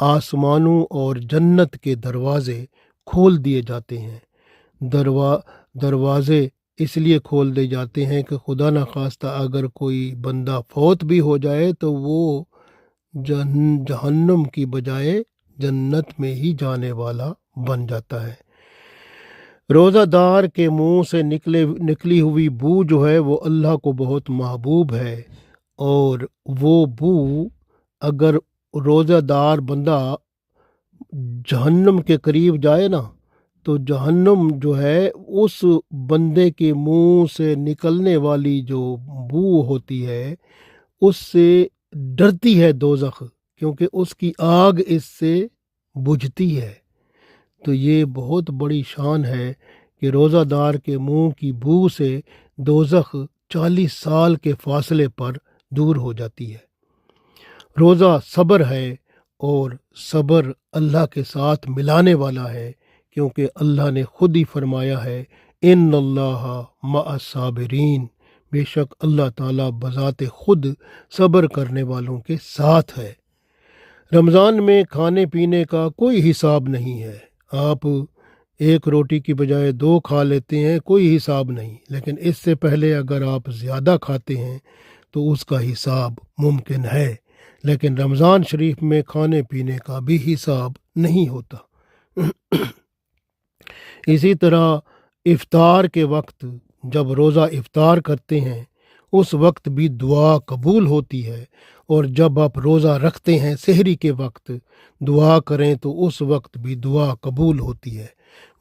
آسمانوں اور جنت کے دروازے کھول دیے جاتے ہیں۔ دروازے اس لیے کھول دیے جاتے ہیں کہ خدا نخواستہ اگر کوئی بندہ فوت بھی ہو جائے تو وہ جہنم کی بجائے جنت میں ہی جانے والا بن جاتا ہے۔ روزہ دار کے منہ سے نکلی ہوئی بو جو ہے وہ اللہ کو بہت محبوب ہے، اور وہ بو اگر روزہ دار بندہ جہنم کے قریب جائے نا تو جہنم جو ہے اس بندے کے منہ سے نکلنے والی جو بو ہوتی ہے اس سے ڈرتی ہے دوزخ، کیونکہ اس کی آگ اس سے بجھتی ہے۔ تو یہ بہت بڑی شان ہے کہ روزہ دار کے منہ کی بو سے دوزخ 40 سال کے فاصلے پر دور ہو جاتی ہے۔ روزہ صبر ہے، اور صبر اللہ کے ساتھ ملانے والا ہے، کیونکہ اللہ نے خود ہی فرمایا ہے ان اللہ مع الصابرین، بے شک اللہ تعالیٰ بذات خود صبر کرنے والوں کے ساتھ ہے۔ رمضان میں کھانے پینے کا کوئی حساب نہیں ہے، آپ ایک روٹی کی بجائے 2 کھا لیتے ہیں، کوئی حساب نہیں، لیکن اس سے پہلے اگر آپ زیادہ کھاتے ہیں تو اس کا حساب ممکن ہے، لیکن رمضان شریف میں کھانے پینے کا بھی حساب نہیں ہوتا۔ اسی طرح افطار کے وقت جب روزہ افطار کرتے ہیں اس وقت بھی دعا قبول ہوتی ہے، اور جب آپ روزہ رکھتے ہیں سحری کے وقت دعا کریں تو اس وقت بھی دعا قبول ہوتی ہے۔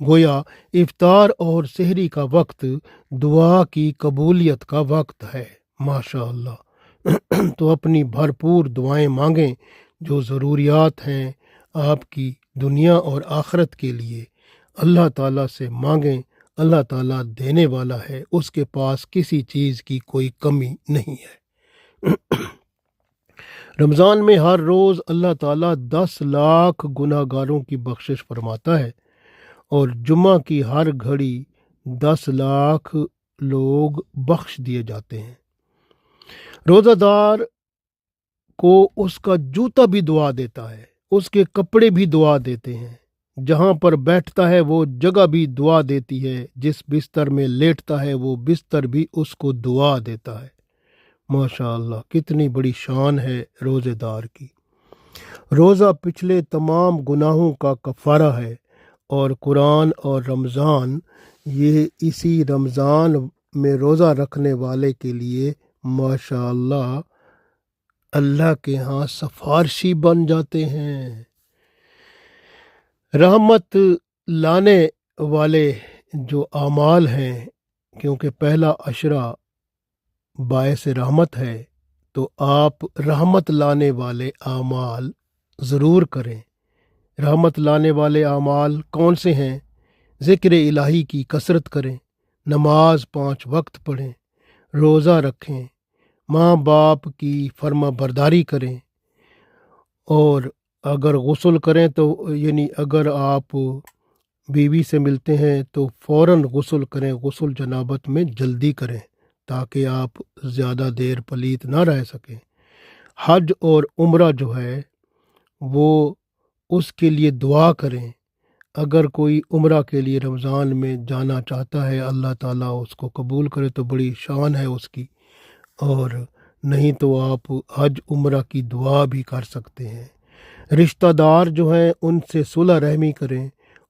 گویا افطار اور سحری کا وقت دعا کی قبولیت کا وقت ہے۔ ماشاء اللہ، تو اپنی بھرپور دعائیں مانگیں، جو ضروریات ہیں آپ کی دنیا اور آخرت کے لیے اللہ تعالیٰ سے مانگیں۔ اللہ تعالیٰ دینے والا ہے، اس کے پاس کسی چیز کی کوئی کمی نہیں ہے۔ رمضان میں ہر روز اللہ تعالیٰ 10 لاکھ گناہ گاروں کی بخشش فرماتا ہے، اور جمعہ کی ہر گھڑی 10 لاکھ لوگ بخش دیے جاتے ہیں۔ روزہ دار کو اس کا جوتا بھی دعا دیتا ہے، اس کے کپڑے بھی دعا دیتے ہیں، جہاں پر بیٹھتا ہے وہ جگہ بھی دعا دیتی ہے، جس بستر میں لیٹتا ہے وہ بستر بھی اس کو دعا دیتا ہے۔ ماشاء اللہ، کتنی بڑی شان ہے روزے دار کی۔ روزہ پچھلے تمام گناہوں کا کفارہ ہے، اور قرآن اور رمضان یہ اسی رمضان میں روزہ رکھنے والے کے لیے ماشاء اللہ اللہ کے ہاں سفارشی بن جاتے ہیں۔ رحمت لانے والے جو اعمال ہیں، کیونکہ پہلا عشرہ باعث رحمت ہے، تو آپ رحمت لانے والے اعمال ضرور کریں۔ رحمت لانے والے اعمال کون سے ہیں؟ ذکر الہی کی کثرت کریں، نماز 5 وقت پڑھیں، روزہ رکھیں، ماں باپ کی فرما برداری کریں، اور اگر غسل کریں تو یعنی اگر آپ بیوی سے ملتے ہیں تو فوراً غسل کریں، غسل جنابت میں جلدی کریں تاکہ آپ زیادہ دیر پلیت نہ رہ سکیں۔ حج اور عمرہ جو ہے وہ اس کے لیے دعا کریں۔ اگر کوئی عمرہ کے لیے رمضان میں جانا چاہتا ہے، اللہ تعالیٰ اس کو قبول کرے تو بڑی شان ہے اس کی، اور نہیں تو آپ حج عمرہ کی دعا بھی کر سکتے ہیں۔ رشتہ دار جو ہیں ان سے صلح رحمی کریں،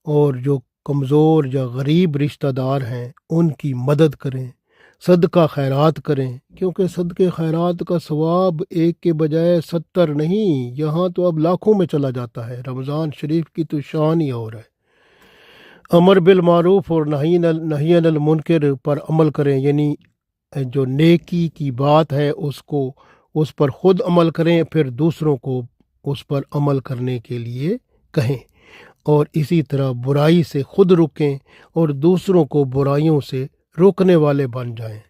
اور جو کمزور یا غریب رشتہ دار ہیں ان کی مدد کریں، صدقہ خیرات کریں، کیونکہ صدقے خیرات کا ثواب ایک کے بجائے 70 نہیں، یہاں تو اب لاکھوں میں چلا جاتا ہے۔ رمضان شریف کی تو شان ہی اور ہے۔ امر بالمعروف اور نہی عن المنکر پر عمل کریں، یعنی جو نیکی کی بات ہے اس پر خود عمل کریں، پھر دوسروں کو اس پر عمل کرنے کے لیے کہیں، اور اسی طرح برائی سے خود رکیں اور دوسروں کو برائیوں سے روکنے والے بن جائیں۔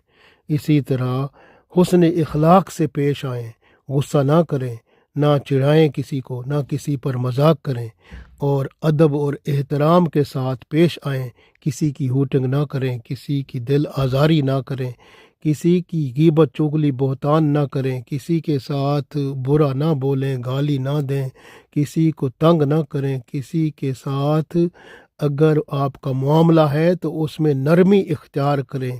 اسی طرح حسن اخلاق سے پیش آئیں، غصہ نہ کریں، نہ چڑھائیں کسی کو، نہ کسی پر مذاق کریں، اور ادب اور احترام کے ساتھ پیش آئیں، کسی کی ہوٹنگ نہ کریں، کسی کی دل آزاری نہ کریں، کسی کی غیبت چغلی بہتان نہ کریں، کسی کے ساتھ برا نہ بولیں، گالی نہ دیں، کسی کو تنگ نہ کریں، کسی کے ساتھ اگر آپ کا معاملہ ہے تو اس میں نرمی اختیار کریں،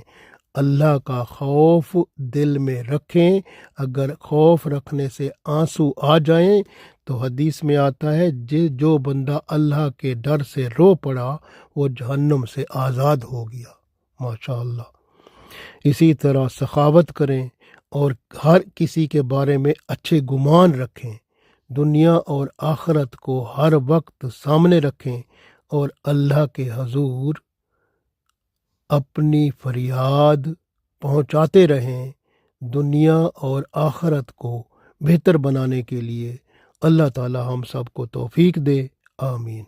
اللہ کا خوف دل میں رکھیں۔ اگر خوف رکھنے سے آنسو آ جائیں تو حدیث میں آتا ہے جو بندہ اللہ کے ڈر سے رو پڑا وہ جہنم سے آزاد ہو گیا۔ ماشاءاللہ۔ اسی طرح سخاوت کریں اور ہر کسی کے بارے میں اچھے گمان رکھیں، دنیا اور آخرت کو ہر وقت سامنے رکھیں اور اللہ کے حضور اپنی فریاد پہنچاتے رہیں۔ دنیا اور آخرت کو بہتر بنانے کے لیے اللہ تعالی ہم سب کو توفیق دے، آمین۔